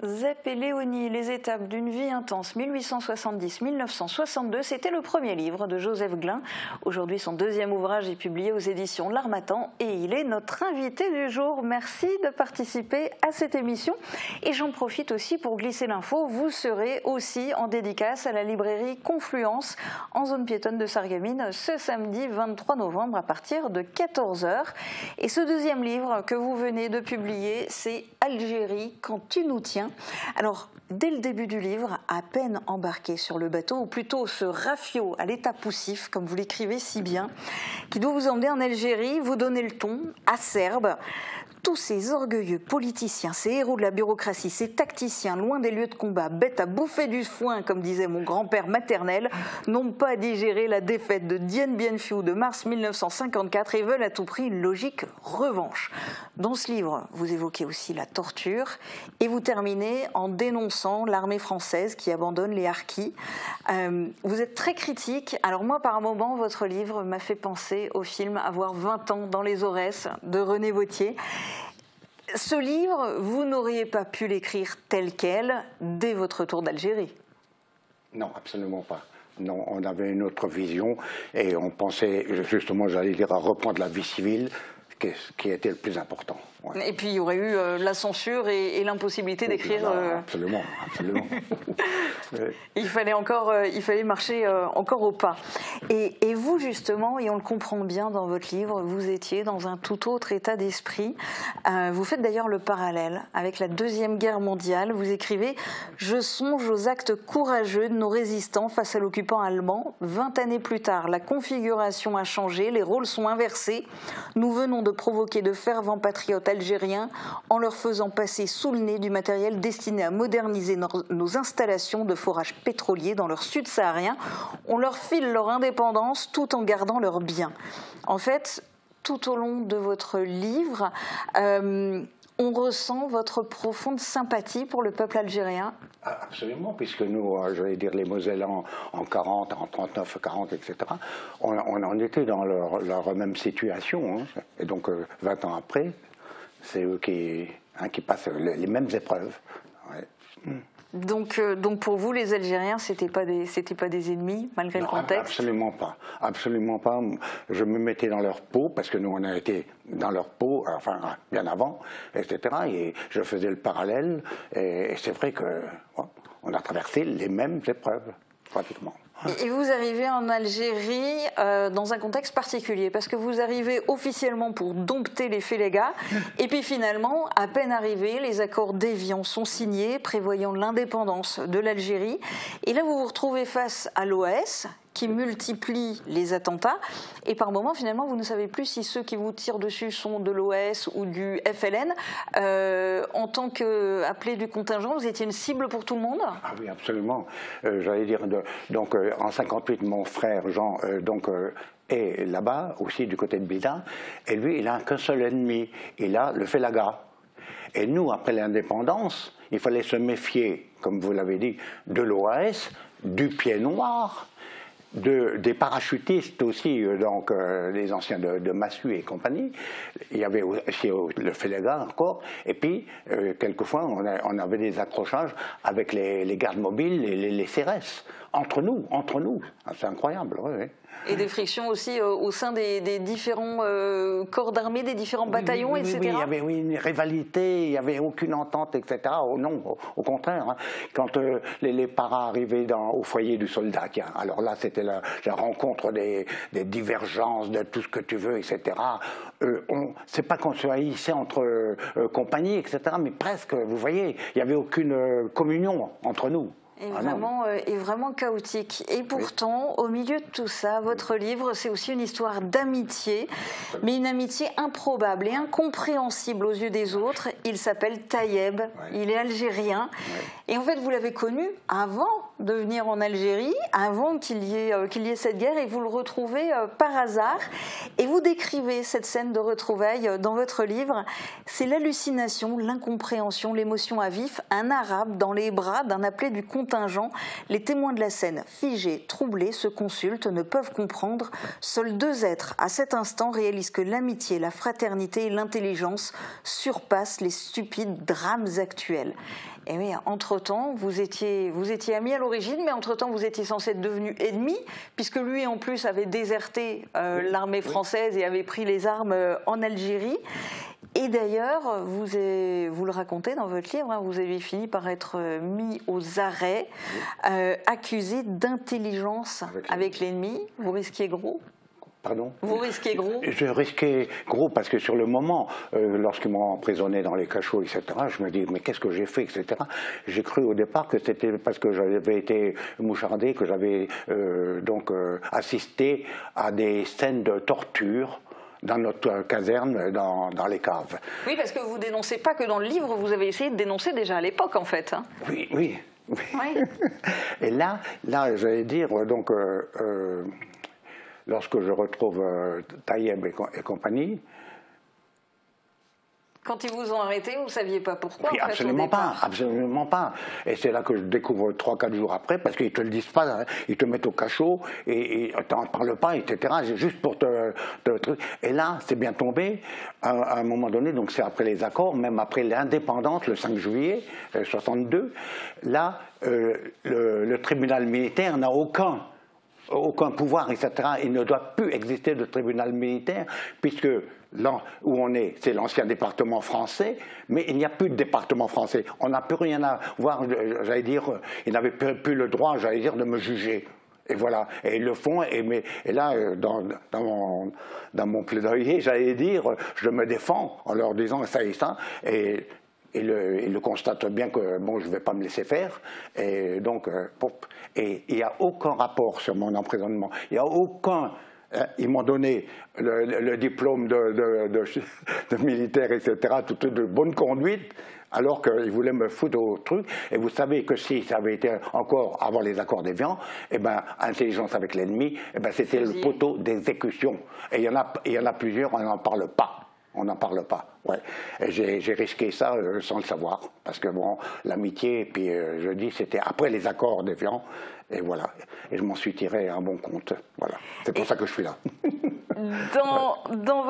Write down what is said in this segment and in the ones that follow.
Zep et Léonie, les étapes d'une vie intense, 1870-1962, c'était le premier livre de Joseph Glin. Aujourd'hui, son deuxième ouvrage est publié aux éditions L'Harmattan et il est notre invité du jour. Merci de participer à cette émission. Et j'en profite aussi pour glisser l'info, vous serez aussi en dédicace à la librairie Confluence en zone piétonne de Sarreguemines ce samedi 23 novembre à partir de 14 h. Et ce deuxième livre que vous venez de publier, c'est Algérie, quand tu nous tiens. Alors, dès le début du livre, à peine embarqué sur le bateau, ou plutôt ce rafio à l'état poussif, comme vous l'écrivez si bien, qui doit vous emmener en Algérie, vous donner le ton, acerbe. Tous ces orgueilleux politiciens, ces héros de la bureaucratie, ces tacticiens loin des lieux de combat, bêtes à bouffer du foin, comme disait mon grand-père maternel, n'ont pas digéré la défaite de Dien Bien Phu de mars 1954 et veulent à tout prix une logique revanche. Dans ce livre, vous évoquez aussi la torture et vous terminez en dénonçant l'armée française qui abandonne les harkis. Vous êtes très critique. Alors moi, par un moment, votre livre m'a fait penser au film Avoir 20 ans dans les Aurès de René Vauthier. Ce livre, vous n'auriez pas pu l'écrire tel quel dès votre retour d'Algérie? Non, absolument pas. Non, on avait une autre vision et on pensait, justement, j'allais dire, à reprendre la vie civile, qui était le plus important. Ouais. Et puis il y aurait eu la censure et l'impossibilité d'écrire. Absolument, absolument. Il fallait marcher encore au pas. Et vous justement, et on le comprend bien dans votre livre, vous étiez dans un tout autre état d'esprit. Vous faites d'ailleurs le parallèle avec la Deuxième Guerre mondiale. Vous écrivez « Je songe aux actes courageux de nos résistants face à l'occupant allemand. 20 années plus tard, la configuration a changé, les rôles sont inversés. Nous venons de provoquer de fervents patriotes algériens en leur faisant passer sous le nez du matériel destiné à moderniser nos installations de forage pétrolier dans leur sud saharien. On leur file leur indépendance tout en gardant leurs biens. » En fait, tout au long de votre livre, on ressent votre profonde sympathie pour le peuple algérien. Absolument, puisque nous, j'allais dire les Mosellans en 40, en 39, 40, etc., on en était dans leur même situation. Hein. Et donc, 20 ans après, c'est eux qui passent les mêmes épreuves. Ouais. Donc pour vous, les Algériens, c'était pas des ennemis, malgré le contexte? Absolument pas. Absolument pas. Je me mettais dans leur peau, parce que nous, on a été dans leur peau, enfin, bien avant, etc. Et je faisais le parallèle. Et c'est vrai qu'on a traversé les mêmes épreuves, pratiquement. Et vous arrivez en Algérie dans un contexte particulier, parce que vous arrivez officiellement pour dompter les Félégas, et puis finalement, à peine arrivés, les accords d'Évian sont signés, prévoyant l'indépendance de l'Algérie. Et là, vous vous retrouvez face à l'OAS, qui multiplie les attentats, et par moments, finalement, vous ne savez plus si ceux qui vous tirent dessus sont de l'OAS ou du FLN. En tant qu'appelé du contingent, vous étiez une cible pour tout le monde? Ah oui, absolument. J'allais dire, donc en 58, mon frère Jean, est là-bas, aussi du côté de Blida, et lui, il n'a qu'un seul ennemi, il a le Félaga. Et nous, après l'indépendance, il fallait se méfier, comme vous l'avez dit, de l'OAS, du Pied Noir, des parachutistes aussi, donc les anciens de Massu et compagnie. Il y avait aussi le Félaga encore, et puis quelquefois on avait des accrochages avec les gardes mobiles et les CRS, entre nous. C'est incroyable, oui. Et des frictions aussi au sein des différents corps d'armée, des différents bataillons, etc. Oui, il y avait une rivalité, il n'y avait aucune entente, etc. Oh, non, au contraire. Hein. Quand les paras arrivaient au foyer du soldat, alors là, c'était la rencontre des divergences, de tout ce que tu veux, etc. C'est pas qu'on se haïssait entre compagnies, etc., mais presque, vous voyez, il n'y avait aucune communion entre nous. Et vraiment chaotique. Et pourtant, au milieu de tout ça, votre livre, c'est aussi une histoire d'amitié, mais une amitié improbable et incompréhensible aux yeux des autres. Il s'appelle Tayeb, il est algérien. Et en fait, vous l'avez connu avant de venir en Algérie, avant qu'il y ait cette guerre, et vous le retrouvez par hasard. Et vous décrivez cette scène de retrouvailles dans votre livre. C'est l'hallucination, l'incompréhension, l'émotion à vif. Un arabe dans les bras d'un appelé du contingent. Les témoins de la scène, figés, troublés, se consultent, ne peuvent comprendre. Seuls deux êtres, à cet instant, réalisent que l'amitié, la fraternité et l'intelligence surpassent les stupides drames actuels. Et oui, entre-temps, vous étiez amis à l'origine, mais entre-temps, vous étiez censé être devenu ennemi, puisque lui, en plus, avait déserté l'armée française et avait pris les armes en Algérie. Et d'ailleurs, vous le racontez dans votre livre, hein, vous avez fini par être mis aux arrêts, accusé d'intelligence avec l'ennemi. Vous risquiez gros? Pardon? Vous risquez gros? Je risquais gros parce que sur le moment, lorsqu'ils m'ont emprisonné dans les cachots, etc., je me dis, mais qu'est-ce que j'ai fait, etc. J'ai cru au départ que c'était parce que j'avais été mouchardé, que j'avais assisté à des scènes de torture dans notre caserne, dans les caves. Oui, parce que vous dénoncez pas que dans le livre, vous avez essayé de dénoncer déjà à l'époque, en fait. Hein. Oui, oui. Oui. Et là, j'allais dire, donc... lorsque je retrouve Tayeb et compagnie... Quand ils vous ont arrêté, vous ne saviez pas pourquoi? Oui, en fait, absolument pas, absolument pas. Et c'est là que je découvre 3-4 jours après, parce qu'ils ne te le disent pas, hein, ils te mettent au cachot, et tu n'en parles pas, etc. Juste pour te... Et là, c'est bien tombé, à un moment donné, donc c'est après les accords, même après l'indépendance, le 5 juillet 62, là, le tribunal militaire n'a aucun pouvoir, etc. Il ne doit plus exister de tribunal militaire, puisque là où on est, c'est l'ancien département français, mais il n'y a plus de département français. On n'a plus rien à voir, j'allais dire, ils n'avaient plus le droit, j'allais dire, de me juger. Et voilà, et ils le font, et là, dans mon plaidoyer, j'allais dire, je me défends en leur disant ça et ça, et ils le constatent bien que bon, je ne vais pas me laisser faire, et donc, et il n'y a aucun rapport sur mon emprisonnement, il n'y a aucun... Ils m'ont donné le diplôme de militaire, etc., tout de bonne conduite, alors qu'ils voulaient me foutre au truc. Et vous savez que si ça avait été encore avant les accords d'Évian, eh ben, intelligence avec l'ennemi, eh ben, c'était le poteau d'exécution. Et il y en a plusieurs, on n'en parle pas. On n'en parle pas. Ouais. Et j'ai risqué ça sans le savoir, parce que bon, l'amitié, et puis je dis, c'était après les accords d'Évian, et voilà. Et je m'en suis tiré à un bon compte. Voilà. C'est pour ça que je suis là. Dans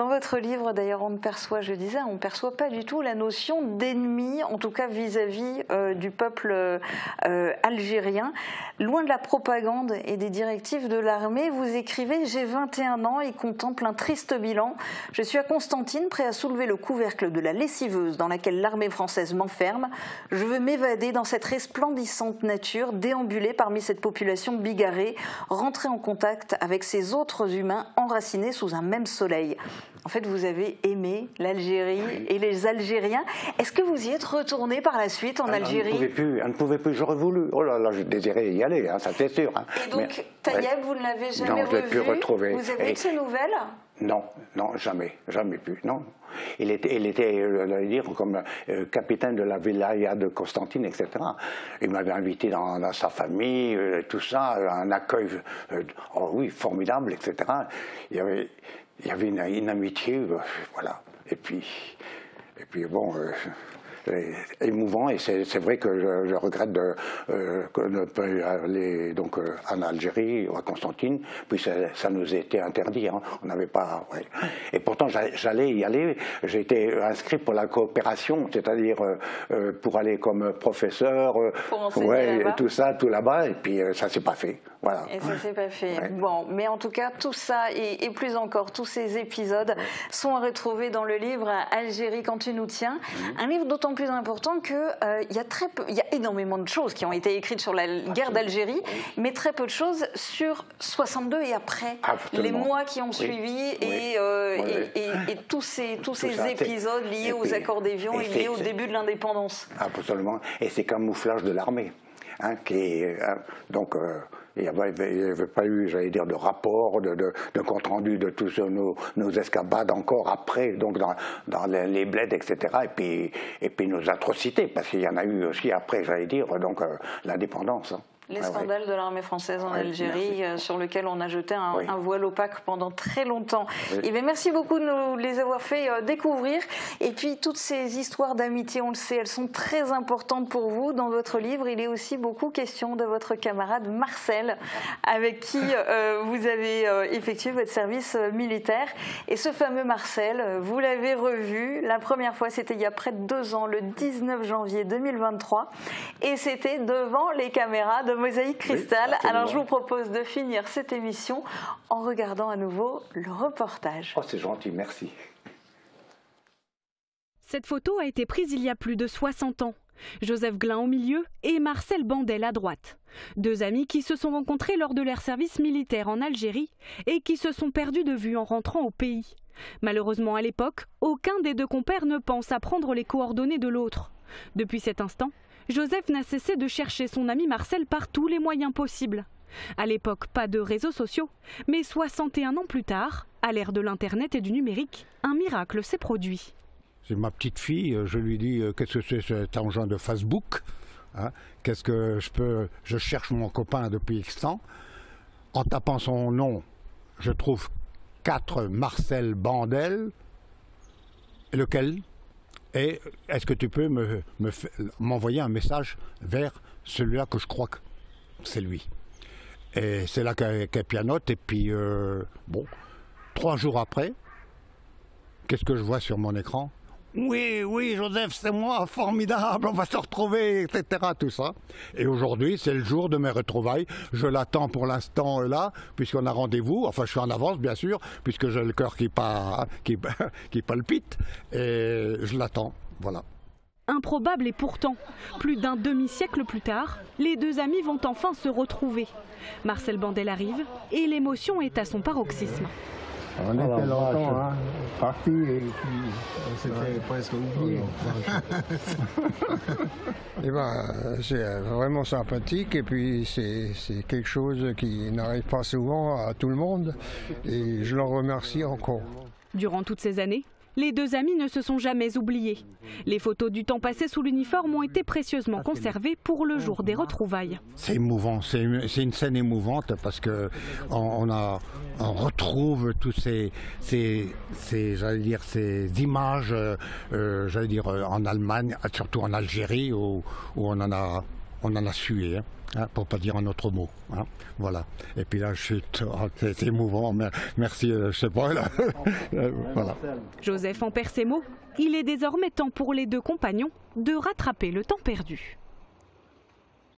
votre livre, d'ailleurs, on ne perçoit, je disais, on ne perçoit pas du tout la notion d'ennemi, en tout cas vis-à-vis du peuple algérien. Loin de la propagande et des directives de l'armée, vous écrivez « J'ai 21 ans et contemple un triste bilan. Je suis à Constantine, prêt à soulever le couvercle de la lessiveuse dans laquelle l'armée française m'enferme. Je veux m'évader dans cette resplendissante nature, déambuler parmi cette population bigarrée, rentrer en contact avec ces autres humains enracinés sous un même soleil. » En fait, vous avez aimé l'Algérie et les Algériens. Est-ce que vous y êtes retourné par la suite en Algérie? On ne pouvait plus, j'aurais voulu. Oh là là, je désirais y aller, hein, ça c'est sûr. Hein. Et donc, Tayeb, vous ne l'avez jamais revu? Non, je l'ai pu retrouver. Vous avez eu de ses nouvelles? Non, jamais pu, non. Il était dire, comme capitaine de la wilaya de Constantine, etc. Il m'avait invité dans sa famille, tout ça, un accueil, oh oui, formidable, etc. Il y avait une amitié, voilà. Et puis bon... émouvant, et c'est vrai que je regrette de ne pas aller donc, en Algérie ou à Constantine, puis ça nous a été interdit, hein. On n'avait pas... Ouais. Et pourtant j'allais y aller, j'ai été inscrit pour la coopération, c'est-à-dire pour aller comme professeur, ouais, tout ça, tout là-bas, et puis ça s'est pas fait. Voilà. Et ça s'est pas fait. Ouais. Bon, mais en tout cas, tout ça et plus encore, tous ces épisodes sont à retrouver dans le livre Algérie quand tu nous tiens, un livre d'autant plus important que il y a énormément de choses qui ont été écrites sur la guerre d'Algérie, mais très peu de choses sur 62 et après, les mois qui ont suivi et tous ces épisodes liés aux accords d'Évian et liés au début de l'indépendance. Absolument. Et c'est camouflage de l'armée, hein, qui est donc. Il n'y avait pas eu, j'allais dire, de rapport, de compte-rendu de tous nos escapades encore après, donc dans les bleds, etc. Et puis nos atrocités, parce qu'il y en a eu aussi après, j'allais dire, donc l'indépendance. Hein. Les scandales de l'armée française en Algérie, sur lequel on a jeté un voile opaque pendant très longtemps. Et bien, merci beaucoup de nous les avoir fait découvrir. Et puis, toutes ces histoires d'amitié, on le sait, elles sont très importantes pour vous. Dans votre livre, il est aussi beaucoup question de votre camarade Marcel, avec qui vous avez effectué votre service militaire. Et ce fameux Marcel, vous l'avez revu. La première fois, c'était il y a près de 2 ans, le 19 janvier 2023. Et c'était devant les caméras de Mosaïque Cristal. Alors je vous propose de finir cette émission en regardant à nouveau le reportage. Oh, c'est gentil, merci. Cette photo a été prise il y a plus de 60 ans. Joseph Glin au milieu et Marcel Bandel à droite. 2 amis qui se sont rencontrés lors de leur service militaire en Algérie et qui se sont perdus de vue en rentrant au pays. Malheureusement à l'époque, aucun des 2 compères ne pense à prendre les coordonnées de l'autre. Depuis cet instant, Joseph n'a cessé de chercher son ami Marcel par tous les moyens possibles. À l'époque, pas de réseaux sociaux, mais 61 ans plus tard, à l'ère de l'Internet et du numérique, un miracle s'est produit. C'est ma petite fille, je lui dis qu'est-ce que c'est cet engin de Facebook, hein, qu'est-ce que je cherche mon copain depuis X temps. En tapant son nom, je trouve 4 Marcel Bandel. Lequel? Et est-ce que tu peux m'envoyer un message vers celui-là que je crois que c'est lui? Et c'est là qu'elle pianote. Et puis, bon, 3 jours après, qu'est-ce que je vois sur mon écran? Oui, oui, Joseph, c'est moi, formidable, on va se retrouver, etc. Tout ça. Et aujourd'hui, c'est le jour de mes retrouvailles. Je l'attends pour l'instant là, puisqu'on a rendez-vous. Enfin, je suis en avance, bien sûr, puisque j'ai le cœur qui palpite. Et je l'attends, voilà. Improbable et pourtant, plus d'un demi-siècle plus tard, les 2 amis vont enfin se retrouver. Marcel Bandel arrive et l'émotion est à son paroxysme. On était longtemps partis et puis c'était presque oublié. Eh ben, c'est vraiment sympathique et puis c'est quelque chose qui n'arrive pas souvent à tout le monde et je l'en remercie encore. Durant toutes ces années, les 2 amis ne se sont jamais oubliés. Les photos du temps passé sous l'uniforme ont été précieusement conservées pour le jour des retrouvailles. C'est émouvant, c'est une scène émouvante parce que on retrouve tous ces images, en Allemagne, surtout en Algérie où on en a sué. Hein, pour ne pas dire un autre mot. Hein, voilà. Et puis là, c'est émouvant. Merci, je sais pas. Là. Voilà. Joseph en perd ses mots. Il est désormais temps pour les 2 compagnons de rattraper le temps perdu.